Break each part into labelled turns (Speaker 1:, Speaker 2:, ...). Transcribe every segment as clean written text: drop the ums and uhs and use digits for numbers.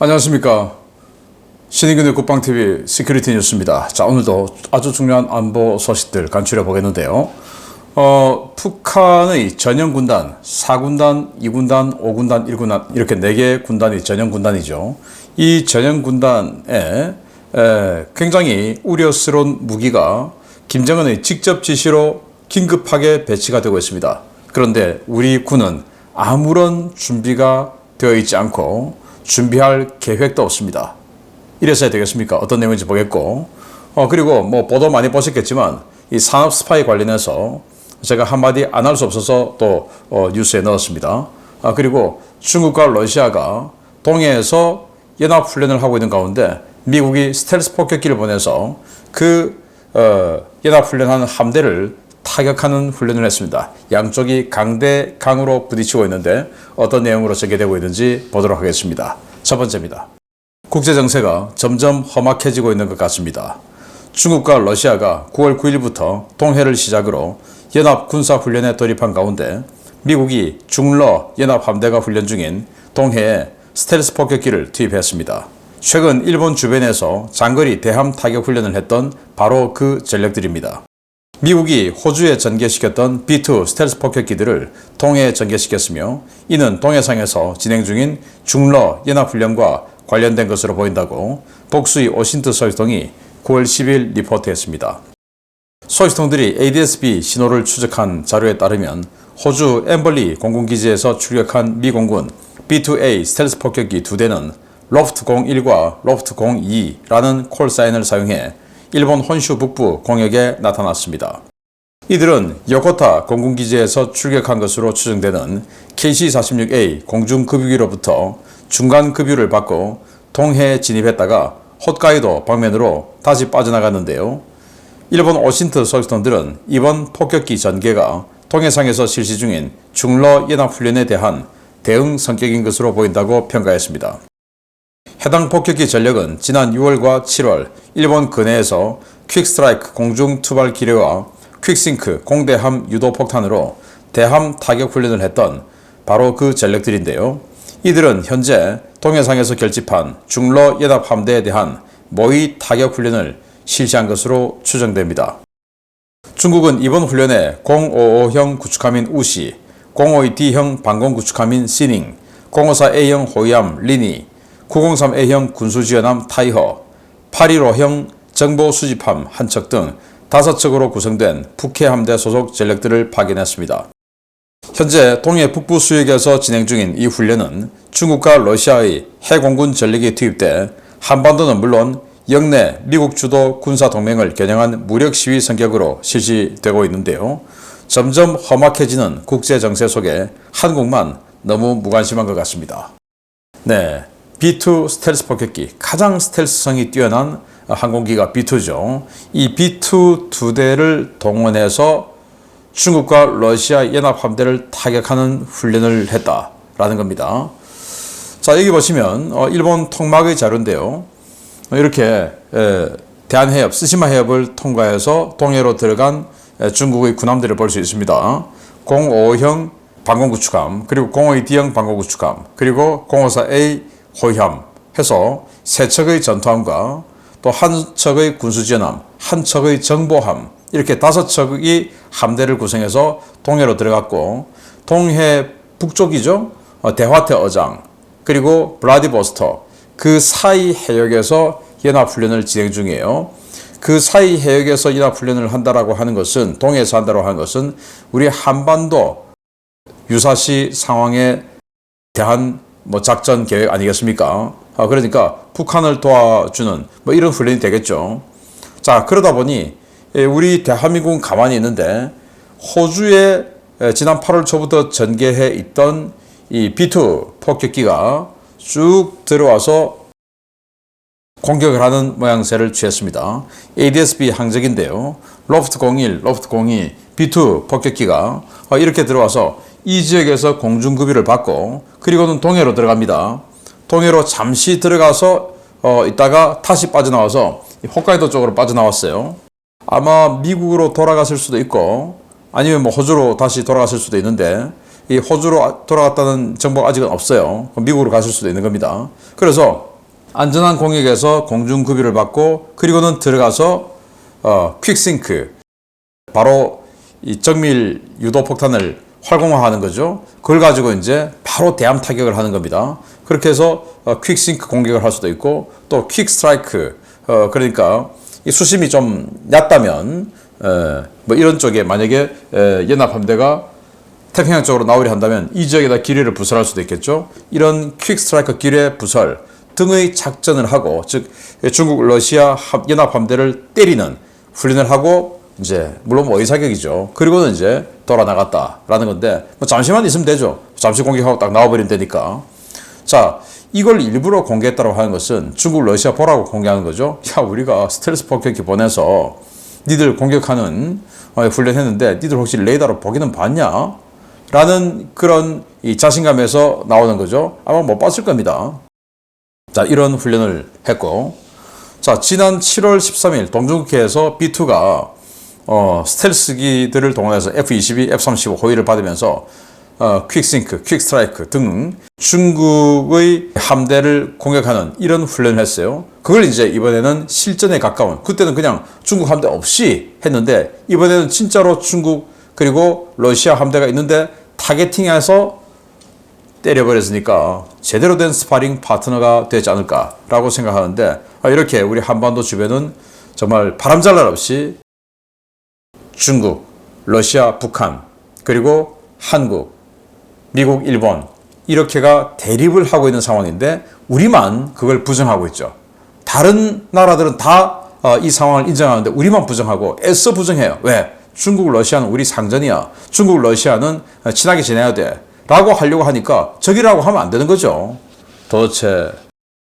Speaker 1: 안녕하십니까. 신인근의 국방TV 시큐리티 뉴스입니다. 자, 오늘도 아주 중요한 안보 소식들 간추려 보겠는데요. 북한의 전형군단, 4군단, 2군단, 5군단, 1군단 이렇게 4개의 군단이 전형군단이죠. 이 전형군단에 굉장히 우려스러운 무기가 김정은의 직접 지시로 긴급하게 배치가 되고 있습니다. 그런데 우리 군은 아무런 준비가 되어 있지 않고 준비할 계획도 없습니다. 이래서야 되겠습니까? 어떤 내용인지 보겠고, 그리고 뭐 보도 많이 보셨겠지만 이 산업 스파이 관련해서 제가 한마디 안 할 수 없어서 또 뉴스에 넣었습니다. 그리고 중국과 러시아가 동해에서 연합훈련을 하고 있는 가운데 미국이 스텔스 폭격기를 보내서 그 연합훈련하는 함대를 타격하는 훈련을 했습니다. 양쪽이 강대 강으로 부딪히고 있는데 어떤 내용으로 전개되고 있는지 보도록 하겠습니다. 첫 번째입니다. 국제정세가 점점 험악해지고 있는 것 같습니다. 중국과 러시아가 9월 9일부터 동해를 시작으로 연합군사훈련에 돌입한 가운데 미국이 중러 연합함대가 훈련 중인 동해에 스텔스 폭격기를 투입했습니다. 최근 일본 주변에서 장거리 대함 타격 훈련을 했던 바로 그 전력들입니다. 미국이 호주에 전개시켰던 B-2 스텔스 폭격기들을 동해에 전개시켰으며 이는 동해상에서 진행 중인 중러 연합훈련과 관련된 것으로 보인다고 복수의 오신트 소식통이 9월 10일 리포트했습니다. 소식통들이 ADS-B 신호를 추적한 자료에 따르면 호주 엠벌리 공군기지에서 출격한 미 공군 B-2A 스텔스 폭격기 2대는 로프트 01과 로프트 02라는 콜사인을 사용해 일본 혼슈 북부 공역에 나타났습니다. 이들은 요코타 공군기지에서 출격한 것으로 추정되는 KC-46A 공중급유기로부터 중간급유를 받고 동해에 진입했다가 홋카이도 방면으로 다시 빠져나갔는데요. 일본 오신트 소식통들은 이번 폭격기 전개가 동해상에서 실시 중인 중러 연합훈련에 대한 대응 성격인 것으로 보인다고 평가했습니다. 해당 폭격기 전력은 지난 6월과 7월 일본 근해에서 퀵스트라이크 공중 투발 기뢰와 퀵싱크 공대함 유도 폭탄으로 대함 타격 훈련을 했던 바로 그 전력들인데요. 이들은 현재 동해상에서 결집한 중러 연합 함대에 대한 모의 타격 훈련을 실시한 것으로 추정됩니다. 중국은 이번 훈련에 055형 구축함인 우시, 052D형 방공 구축함인 시닝, 054A형 호위함 리니, 903A형 군수지원함 타이허, 815형 정보 수집함 한 척 등 5척으로 구성된 북해 함대 소속 전력들을 파견했습니다. 현재 동해 북부 수역에서 진행 중인 이 훈련은 중국과 러시아의 해공군 전력이 투입돼 한반도는 물론 영내 미국 주도 군사동맹을 겨냥한 무력 시위 성격으로 실시되고 있는데요. 점점 험악해지는 국제정세 속에 한국만 너무 무관심한 것 같습니다. 네, B-2 스텔스 폭격기, 가장 스텔스성이 뛰어난 항공기가 B-2죠. 이 B-2 2대를 동원해서 중국과 러시아 연합함대를 타격하는 훈련을 했다라는 겁니다. 자, 여기 보시면 일본 통막의 자료인데요. 이렇게 대한해협, 스시마 해협을 통과해서 동해로 들어간 중국의 군함들을 볼 수 있습니다. 055형 방공구축함, 그리고 052D형 방공구축함, 그리고 054A 호위함 해서 3척의 전투함과 또 한 척의 군수지원함, 한 척의 정보함 이렇게 5척의 함대를 구성해서 동해로 들어갔고 동해 북쪽이죠. 대화테 어장 그리고 블라디보스토크 그 사이 해역에서 연합훈련을 진행 중이에요. 그 사이 해역에서 연합훈련을 한다라고 하는 것은 동해에서 한다라고 하는 것은 우리 한반도 유사시 상황에 대한 작전 계획 아니겠습니까? 그러니까 북한을 도와주는 이런 훈련이 되겠죠. 자, 그러다 보니 우리 대한민국은 가만히 있는데 호주에 지난 8월 초부터 전개해 있던 이 B-2 폭격기가 쭉 들어와서 공격을 하는 모양새를 취했습니다. ADS-B 항적인데요. 로프트 01, 로프트 02, B-2 폭격기가 이렇게 들어와서 이 지역에서 공중급유를 받고 그리고는 동해로 들어갑니다. 동해로 잠시 들어가서 있다가 다시 빠져나와서 홋카이도 쪽으로 빠져나왔어요. 아마 미국으로 돌아갔을 수도 있고 아니면 호주로 다시 돌아갔을 수도 있는데 이 호주로 돌아갔다는 정보가 아직은 없어요. 미국으로 갔을 수도 있는 겁니다. 그래서 안전한 공역에서 공중급유를 받고 그리고는 들어가서 퀵싱크 바로 이 정밀 유도 폭탄을 활공화하는 거죠. 그걸 가지고 이제 바로 대함 타격을 하는 겁니다. 그렇게 해서 퀵싱크 공격을 할 수도 있고 또 퀵스트라이크 그러니까 이 수심이 좀 얕다면 뭐 이런 쪽에 만약에 연합함대가 태평양 쪽으로 나오려 한다면 이 지역에다 기뢰를 부설할 수도 있겠죠. 이런 퀵스트라이크 기뢰 부설 등의 작전을 하고 즉 중국 러시아 연합함대를 때리는 훈련을 하고 이제 물론 뭐 의사격이죠. 그리고는 이제 돌아 나갔다라는 건데 뭐 잠시만 있으면 되죠. 잠시 공격하고 딱 나와버리면 되니까. 자, 이걸 일부러 공개했다고 하는 것은 중국 러시아 보라고 공개하는 거죠. 야, 우리가 스텔스 폭격기 보내서 니들 공격하는 훈련했는데 니들 혹시 레이더로 보기는 봤냐? 라는 그런 이 자신감에서 나오는 거죠. 아마 못 봤을 겁니다. 자, 이런 훈련을 했고, 자, 지난 7월 13일 동중국해에서 B2가 스텔스기들을 동원해서 F-22, F-35 호위를 받으면서 퀵싱크, 퀵스트라이크 등 중국의 함대를 공격하는 이런 훈련을 했어요. 그걸 이제 이번에는 실전에 가까운, 그때는 그냥 중국 함대 없이 했는데 이번에는 진짜로 중국 그리고 러시아 함대가 있는데 타겟팅해서 때려버렸으니까 제대로 된 스파링 파트너가 되지 않을까라고 생각하는데 이렇게 우리 한반도 주변은 정말 바람잘 날 없이 중국, 러시아, 북한, 그리고 한국, 미국, 일본 이렇게가 대립을 하고 있는 상황인데 우리만 그걸 부정하고 있죠. 다른 나라들은 다 이 상황을 인정하는데 우리만 부정하고 애써 부정해요. 왜? 중국, 러시아는 우리 상전이야. 중국, 러시아는 친하게 지내야 돼. 라고 하려고 하니까 적이라고 하면 안 되는 거죠. 도대체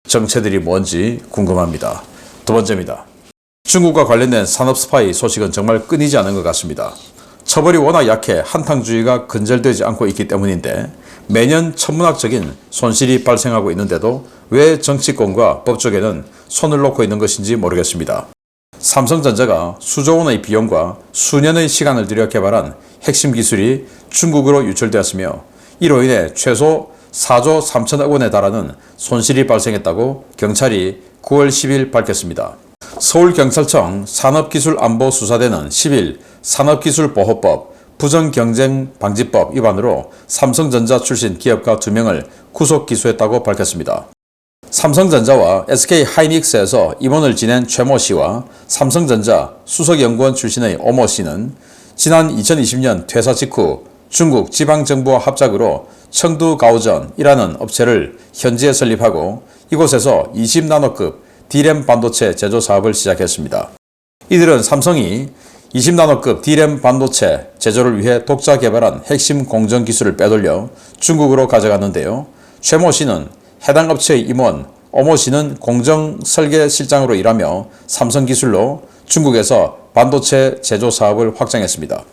Speaker 1: 정체들이 뭔지 궁금합니다. 두 번째입니다. 중국과 관련된 산업 스파이 소식은 정말 끊이지 않은 것 같습니다. 처벌이 워낙 약해 한탕주의가 근절되지 않고 있기 때문인데 매년 천문학적인 손실이 발생하고 있는데도 왜 정치권과 법조계는 손을 놓고 있는 것인지 모르겠습니다. 삼성전자가 수조 원의 비용과 수년의 시간을 들여 개발한 핵심 기술이 중국으로 유출되었으며 이로 인해 최소 4조 3천억 원에 달하는 손실이 발생했다고 경찰이 9월 10일 밝혔습니다. 서울경찰청 산업기술안보수사대는 10일 산업기술보호법, 부정경쟁방지법 위반으로 삼성전자 출신 기업가 2명을 구속 기소했다고 밝혔습니다. 삼성전자와 SK하이닉스에서 임원을 지낸 최모 씨와 삼성전자 수석연구원 출신의 오모 씨는 지난 2020년 퇴사 직후 중국 지방정부와 합작으로 청두가오전이라는 업체를 현지에 설립하고 이곳에서 20나노급 D램 반도체 제조 사업을 시작했습니다. 이들은 삼성이 20나노급 D램 반도체 제조를 위해 독자 개발한 핵심 공정 기술을 빼돌려 중국으로 가져갔는데요. 최모 씨는 해당 업체의 임원, 오모 씨는 공정 설계 실장으로 일하며 삼성 기술로 중국에서 반도체 제조 사업을 확장했습니다.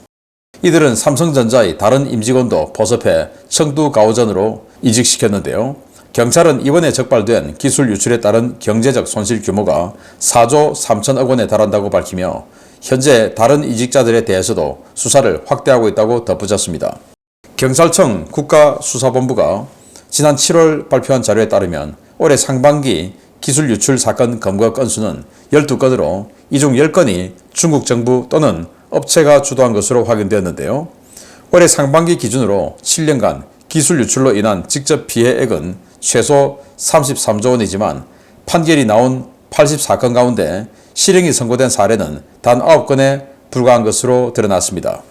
Speaker 1: 이들은 삼성전자의 다른 임직원도 포섭해 청두가오전으로 이직시켰는데요. 경찰은 이번에 적발된 기술 유출에 따른 경제적 손실 규모가 4조 3천억 원에 달한다고 밝히며 현재 다른 이직자들에 대해서도 수사를 확대하고 있다고 덧붙였습니다. 경찰청 국가수사본부가 지난 7월 발표한 자료에 따르면 올해 상반기 기술 유출 사건 검거 건수는 12건으로 이 중 10건이 중국 정부 또는 업체가 주도한 것으로 확인되었는데요. 올해 상반기 기준으로 7년간 기술 유출로 인한 직접 피해액은 최소 33조 원이지만 판결이 나온 84건 가운데 실형이 선고된 사례는 단 9건에 불과한 것으로 드러났습니다.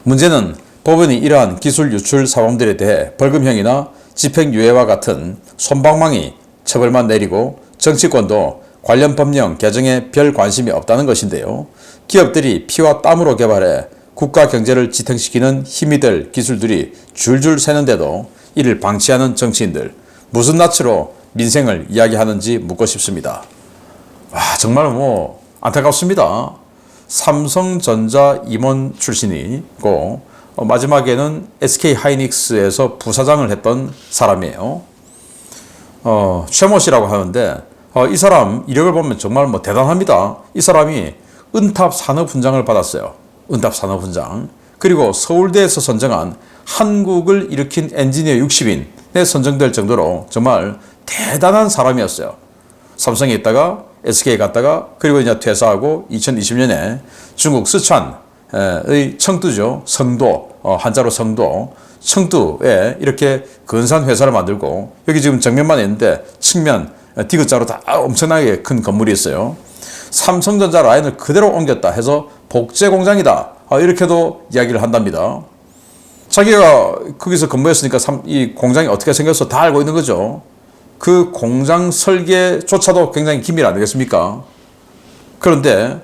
Speaker 1: 문제는 법원이 이러한 기술 유출 사범들에 대해 벌금형이나 집행유예와 같은 솜방망이 처벌만 내리고 정치권도 관련 법령 개정에 별 관심이 없다는 것인데요. 기업들이 피와 땀으로 개발해 국가 경제를 지탱시키는 힘이 될 기술들이 줄줄 새는데도 이를 방치하는 정치인들, 무슨 낯으로 민생을 이야기하는지 묻고 싶습니다. 정말 안타깝습니다. 삼성전자 임원 출신이고 마지막에는 SK하이닉스에서 부사장을 했던 사람이에요. 최모 씨라고 하는데 이 사람 이력을 보면 정말 대단합니다. 이 사람이 은탑 산업훈장을 받았어요. 은탑 산업훈장. 그리고 서울대에서 선정한 한국을 일으킨 엔지니어 60인에 선정될 정도로 정말 대단한 사람이었어요. 삼성에 있다가 SK에 갔다가 그리고 이제 퇴사하고 2020년에 중국 스촨의 청두죠. 성도, 한자로 성도, 청두에 이렇게 근사한 회사를 만들고 여기 지금 정면만 있는데 측면 디귿자로 다 엄청나게 큰 건물이 있어요. 삼성전자 라인을 그대로 옮겼다 해서 복제 공장이다. 이렇게도 이야기를 한답니다. 자기가 거기서 근무했으니까 이 공장이 어떻게 생겼어 다 알고 있는 거죠. 그 공장 설계조차도 굉장히 기밀 아니겠습니까? 그런데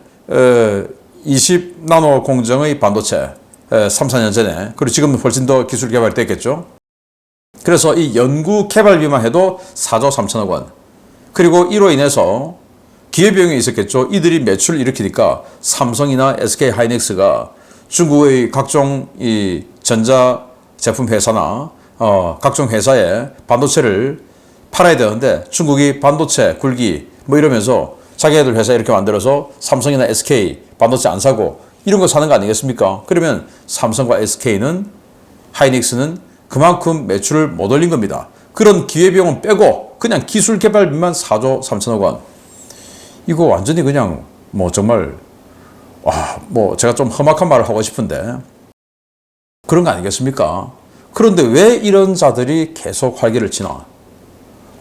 Speaker 1: 20나노 공정의 반도체 3, 4년 전에 그리고 지금은 훨씬 더 기술 개발이 됐겠죠. 그래서 이 연구 개발비만 해도 4조 3천억 원. 그리고 이로 인해서 기회비용이 있었겠죠. 이들이 매출을 일으키니까 삼성이나 SK 하이닉스가 중국의 각종 이 전자 제품 회사나 각종 회사에 반도체를 팔아야 되는데 중국이 반도체 굴기 뭐 이러면서 자기네들 회사 이렇게 만들어서 삼성이나 SK 반도체 안 사고 이런 거 사는 거 아니겠습니까? 그러면 삼성과 SK는 하이닉스는 그만큼 매출을 못 올린 겁니다. 그런 기회비용은 빼고 그냥 기술 개발비만 4조 3천억 원. 이거 완전히 그냥 뭐 정말 뭐 제가 좀 험악한 말을 하고 싶은데 그런 거 아니겠습니까? 그런데 왜 이런 자들이 계속 활기를 치나?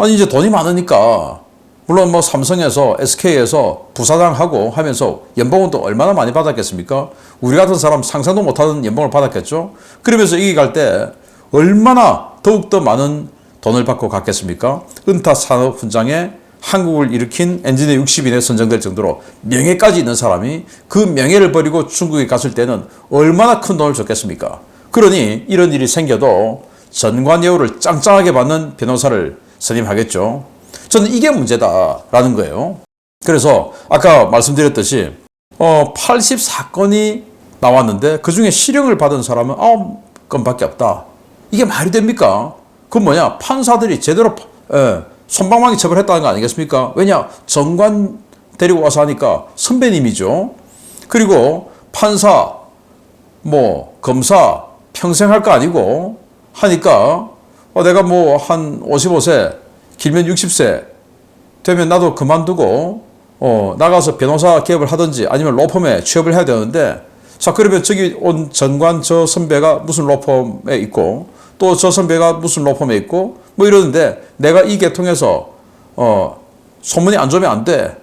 Speaker 1: 아니 이제 돈이 많으니까 물론 뭐 삼성에서 SK에서 부사장하고 하면서 연봉은 또 얼마나 많이 받았겠습니까? 우리 같은 사람 상상도 못하는 연봉을 받았겠죠? 그러면서 이기 갈 때 얼마나 더욱더 많은 돈을 받고 갔겠습니까? 은타 산업 훈장에 한국을 일으킨 엔지니어 60인에 선정될 정도로 명예까지 있는 사람이 그 명예를 버리고 중국에 갔을 때는 얼마나 큰 돈을 줬겠습니까? 그러니 이런 일이 생겨도 전관예우를 짱짱하게 받는 변호사를 선임하겠죠. 저는 이게 문제다라는 거예요. 그래서 아까 말씀드렸듯이 80사건이 나왔는데 그중에 실형을 받은 사람은 9건밖에 없다. 이게 말이 됩니까? 그건 뭐냐? 판사들이 제대로 솜방망이 처벌했다는 거 아니겠습니까? 왜냐? 정관 데리고 와서 하니까 선배님이죠. 그리고 판사, 검사 평생 할 거 아니고 하니까 내가 한 55세, 길면 60세 되면 나도 그만두고 나가서 변호사 개업을 하든지 아니면 로펌에 취업을 해야 되는데 자 그러면 저기 온 전관 저 선배가 무슨 로펌에 있고 또 저 선배가 무슨 로펌에 있고 뭐 이러는데 내가 이 계통에서 소문이 안 좋으면 안 돼.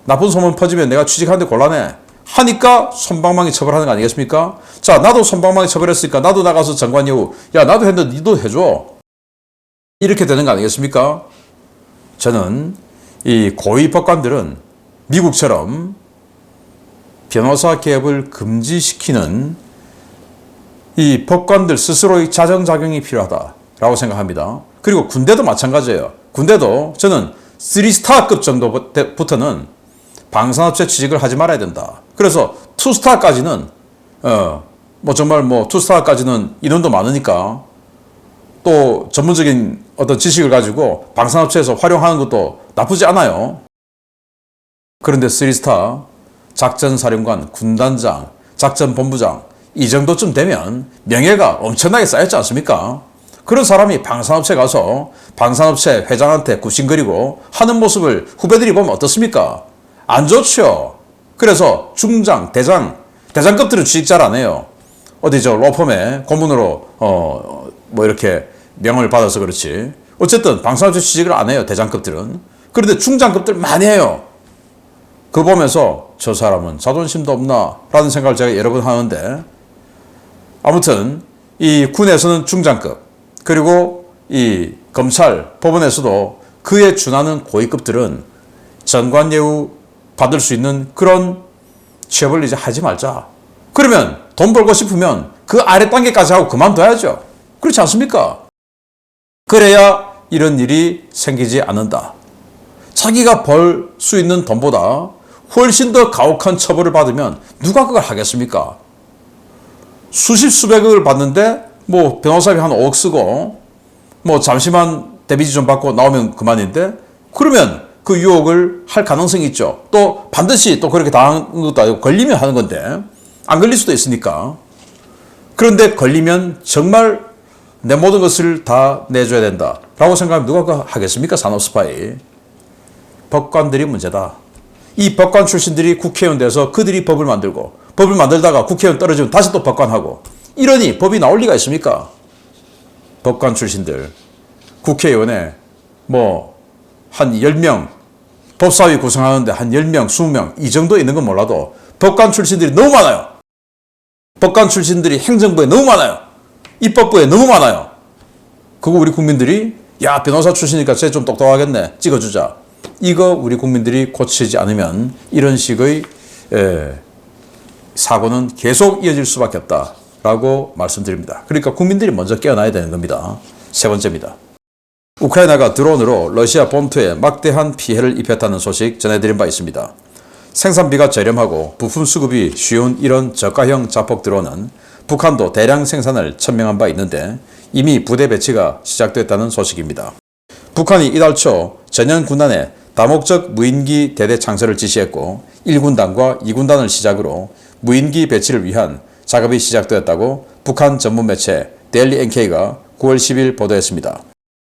Speaker 1: 나쁜 소문 퍼지면 내가 취직하는데 곤란해. 하니까 솜방망이 처벌하는 거 아니겠습니까? 자 나도 솜방망이 처벌했으니까 나도 나가서 전관예우 야 나도 했는데 니도 해줘. 이렇게 되는 거 아니겠습니까? 저는 이 고위 법관들은 미국처럼 변호사 개업을 금지시키는 이 법관들 스스로의 자정작용이 필요하다라고 생각합니다. 그리고 군대도 마찬가지예요. 군대도 저는 3스타급 정도부터는 방산업체 취직을 하지 말아야 된다. 그래서 2스타까지는 정말 2스타까지는 인원도 많으니까 또 전문적인 어떤 지식을 가지고 방산업체에서 활용하는 것도 나쁘지 않아요. 그런데 3스타, 작전사령관, 군단장, 작전본부장 이 정도쯤 되면 명예가 엄청나게 쌓였지 않습니까? 그런 사람이 방산업체 가서 방산업체 회장한테 굽신거리고 하는 모습을 후배들이 보면 어떻습니까? 안 좋죠. 그래서 중장, 대장급들은 취직 잘 안 해요. 어디 로펌에 고문으로 이렇게 명을 받아서 그렇지. 어쨌든 방산업체 취직을 안 해요. 대장급들은. 그런데 중장급들 많이 해요. 그거 보면서 저 사람은 자존심도 없나 라는 생각을 제가 여러 번 하는데 아무튼 이 군에서는 중장급 그리고 이 검찰, 법원에서도 그에 준하는 고위급들은 전관예우 받을 수 있는 그런 취업을 이제 하지 말자. 그러면 돈 벌고 싶으면 그 아래 단계까지 하고 그만둬야죠. 그렇지 않습니까? 그래야 이런 일이 생기지 않는다. 자기가 벌 수 있는 돈보다 훨씬 더 가혹한 처벌을 받으면 누가 그걸 하겠습니까? 수십 수백억을 받는데 변호사비 한 5억 쓰고 잠시만 데미지 좀 받고 나오면 그만인데 그러면 그 유혹을 할 가능성이 있죠. 또 반드시 또 그렇게 당하는 것도 아니고 걸리면 하는 건데 안 걸릴 수도 있으니까. 그런데 걸리면 정말 내 모든 것을 다 내줘야 된다 라고 생각하면 누가 하겠습니까? 산업 스파이. 법관들이 문제다. 이 법관 출신들이 국회의원 돼서 그들이 법을 만들고 법을 만들다가 국회의원 떨어지면 다시 또 법관하고 이러니 법이 나올 리가 있습니까? 법관 출신들 국회의원에 뭐 한 10명 법사위 구성하는데 한 10명, 20명 이 정도 있는 건 몰라도 법관 출신들이 너무 많아요. 법관 출신들이 행정부에 너무 많아요. 입법부에 너무 많아요. 그거 우리 국민들이 야 변호사 출신이니까 쟤 좀 똑똑하겠네 찍어주자. 이거 우리 국민들이 고치지 않으면 이런 식의 사고는 계속 이어질 수밖에 없다라고 말씀드립니다. 그러니까 국민들이 먼저 깨어나야 되는 겁니다. 세 번째입니다. 우크라이나가 드론으로 러시아 본토에 막대한 피해를 입혔다는 소식 전해드린 바 있습니다. 생산비가 저렴하고 부품 수급이 쉬운 이런 저가형 자폭 드론은 북한도 대량 생산을 천명한 바 있는데 이미 부대 배치가 시작됐다는 소식입니다. 북한이 이달 초 전현 군단에 다목적 무인기 대대 창설을 지시했고 1군단과 2군단을 시작으로 무인기 배치를 위한 작업이 시작되었다고 북한 전문 매체 데일리 NK가 9월 10일 보도했습니다.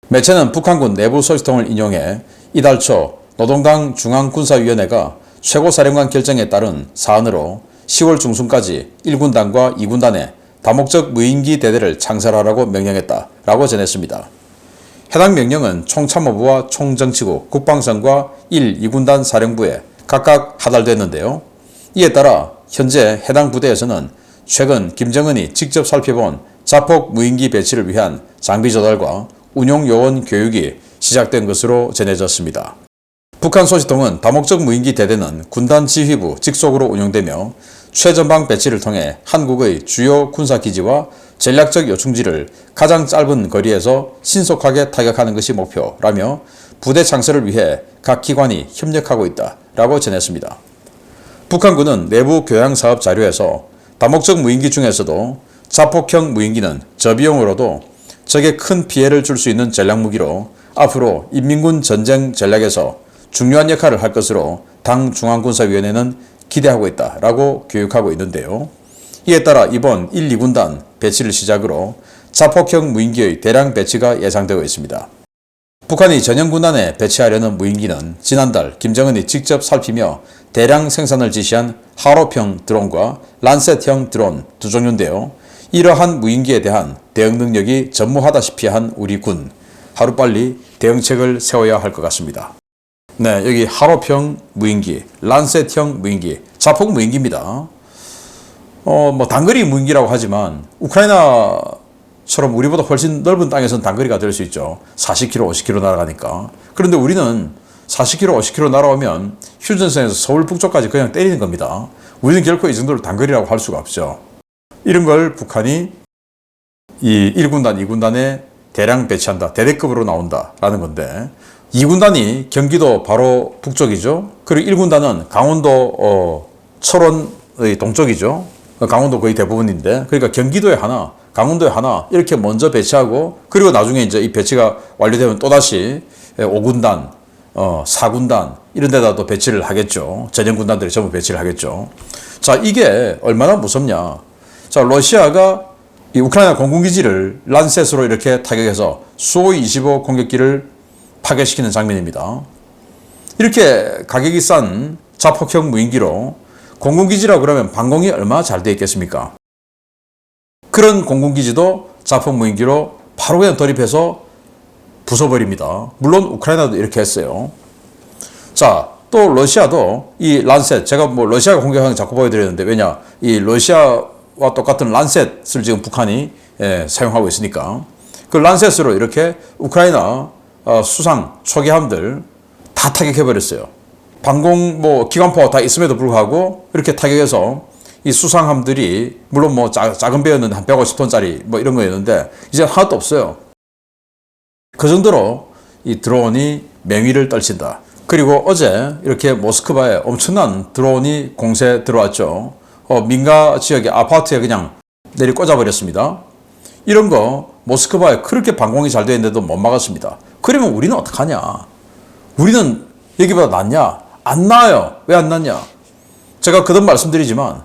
Speaker 1: 매체는 북한군 내부 소식통을 인용해 이달 초 노동당 중앙군사위원회가 최고사령관 결정에 따른 사안으로 10월 중순까지 1군단과 2군단에 다목적 무인기 대대를 창설하라고 명령했다라고 전했습니다. 해당 명령은 총참모부와 총정치국, 국방성과 1, 2군단 사령부에 각각 하달됐는데요. 이에 따라 현재 해당 부대에서는 최근 김정은이 직접 살펴본 자폭 무인기 배치를 위한 장비 조달과 운용 요원 교육이 시작된 것으로 전해졌습니다. 북한 소식통은 다목적 무인기 대대는 군단 지휘부 직속으로 운영되며 최전방 배치를 통해 한국의 주요 군사기지와 전략적 요충지를 가장 짧은 거리에서 신속하게 타격하는 것이 목표라며 부대 창설을 위해 각 기관이 협력하고 있다라고 전했습니다. 북한군은 내부 교양 사업 자료에서 다목적 무인기 중에서도 자폭형 무인기는 저비용으로도 적에 큰 피해를 줄 수 있는 전략무기로 앞으로 인민군 전쟁 전략에서 중요한 역할을 할 것으로 당 중앙군사위원회는 기대하고 있다라고 교육하고 있는데요. 이에 따라 이번 1, 2군단 배치를 시작으로 자폭형 무인기의 대량 배치가 예상되고 있습니다. 북한이 전현군단에 배치하려는 무인기는 지난달 김정은이 직접 살피며 대량 생산을 지시한 하로평 드론과 란셋형 드론 두 종류인데요. 이러한 무인기에 대한 대응 능력이 전무하다시피 한 우리 군, 하루빨리 대응책을 세워야 할 것 같습니다. 네, 여기 하로평 무인기, 란셋형 무인기, 자폭 무인기입니다. 뭐 단거리 무인기라고 하지만 우크라이나처럼 우리보다 훨씬 넓은 땅에서는 단거리가 될 수 있죠. 40km, 50km 날아가니까. 그런데 우리는 40km, 50km 날아오면 휴전선에서 서울 북쪽까지 그냥 때리는 겁니다. 우리는 결코 이 정도를 단거리라고 할 수가 없죠. 이런 걸 북한이 이 1군단, 2군단에 대량 배치한다, 대대급으로 나온다라는 건데 2군단이 경기도 바로 북쪽이죠. 그리고 1군단은 강원도 철원의 동쪽이죠. 강원도 거의 대부분인데 그러니까 경기도에 하나, 강원도에 하나 이렇게 먼저 배치하고 그리고 나중에 이제 이 배치가 완료되면 또다시 5군단, 4군단 이런 데다 또 배치를 하겠죠. 전형군단들이 전부 배치를 하겠죠. 자, 이게 얼마나 무섭냐. 자, 러시아가 이 우크라이나 공군기지를 란셋으로 이렇게 타격해서 수-25 공격기를 파괴시키는 장면입니다. 이렇게 가격이 싼 자폭형 무인기로 공군기지라 그러면 방공이 얼마나 잘 되어 있겠습니까? 그런 공군기지도 자폭 무인기로 바로 그냥 돌입해서 부숴버립니다. 물론 우크라이나도 이렇게 했어요. 자, 또 러시아도 이 란셋, 제가 뭐 러시아가 공격하는 거 자꾸 보여드렸는데 왜냐, 이 러시아와 똑같은 란셋을 지금 북한이 사용하고 있으니까 그 란셋으로 이렇게 우크라이나 수상 초계함들 다 타격해버렸어요. 방공 뭐 기관포가 다 있음에도 불구하고 이렇게 타격해서 이 수상함들이 물론 뭐 작은 배였는데 한 150톤짜리 뭐 이런 거였는데 이제 하나도 없어요. 그 정도로 이 드론이 맹위를 떨친다. 그리고 어제 이렇게 모스크바에 엄청난 드론이 공세 들어왔죠. 민가 지역의 아파트에 그냥 내리 꽂아버렸습니다. 이런 거 모스크바에 그렇게 방공이 잘 되어 있는데도 못 막았습니다. 그러면 우리는 어떡하냐? 우리는 여기보다 낫냐? 안 나아요. 왜 안 낫냐? 제가 거듭 말씀드리지만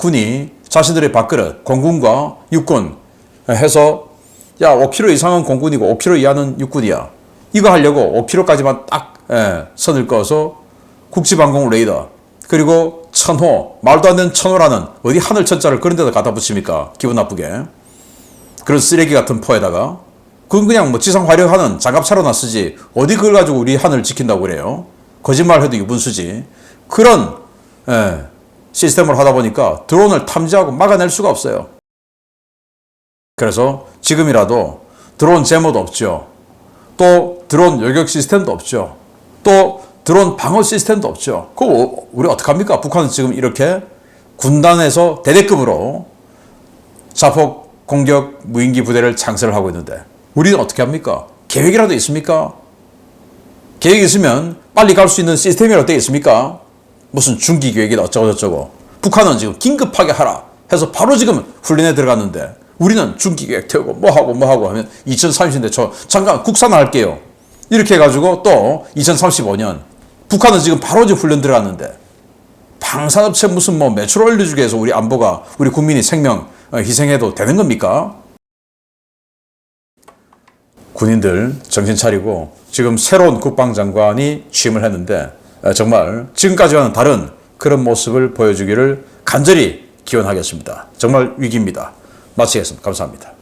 Speaker 1: 군이 자신들의 밥그릇, 공군과 육군 해서 야 5km 이상은 공군이고 5km 이하는 육군이야. 이거 하려고 5km까지만 딱 선을 그어서 국지방공 레이더 그리고 천호, 말도 안 되는 천호라는 어디 하늘 천자를 그런 데다 갖다 붙입니까? 기분 나쁘게. 그런 쓰레기 같은 포에다가 그건 그냥 뭐 지상 화력하는 장갑차로나 쓰지 어디 그걸 가지고 우리 하늘 지킨다고 그래요? 거짓말해도 유분수지. 그런 시스템을 하다 보니까 드론을 탐지하고 막아낼 수가 없어요. 그래서 지금이라도 드론 제모도 없죠. 또 드론 요격 시스템도 없죠. 또 드론 방어 시스템도 없죠. 그거 우리 어떡합니까? 북한은 지금 이렇게 군단에서 대대급으로 자폭 공격 무인기 부대를 창설을 하고 있는데 우리는 어떻게 합니까? 계획이라도 있습니까? 계획이 있으면 빨리 갈 수 있는 시스템이라도 되어 있습니까? 무슨 중기 계획이다 어쩌고 저쩌고. 북한은 지금 긴급하게 하라 해서 바로 지금 훈련에 들어갔는데 우리는 중기 계획 태우고 뭐하고 하면 2030년대 저 잠깐 국산화할게요. 이렇게 해가지고 또 2035년 북한은 지금 바로 지금 훈련 들어갔는데 방산업체 무슨 뭐 매출 올려주기 위해서 우리 안보가 우리 국민이 생명 희생해도 되는 겁니까? 군인들 정신 차리고 지금 새로운 국방장관이 취임을 했는데 정말 지금까지와는 다른 그런 모습을 보여주기를 간절히 기원하겠습니다. 정말 위기입니다. 마치겠습니다. 감사합니다.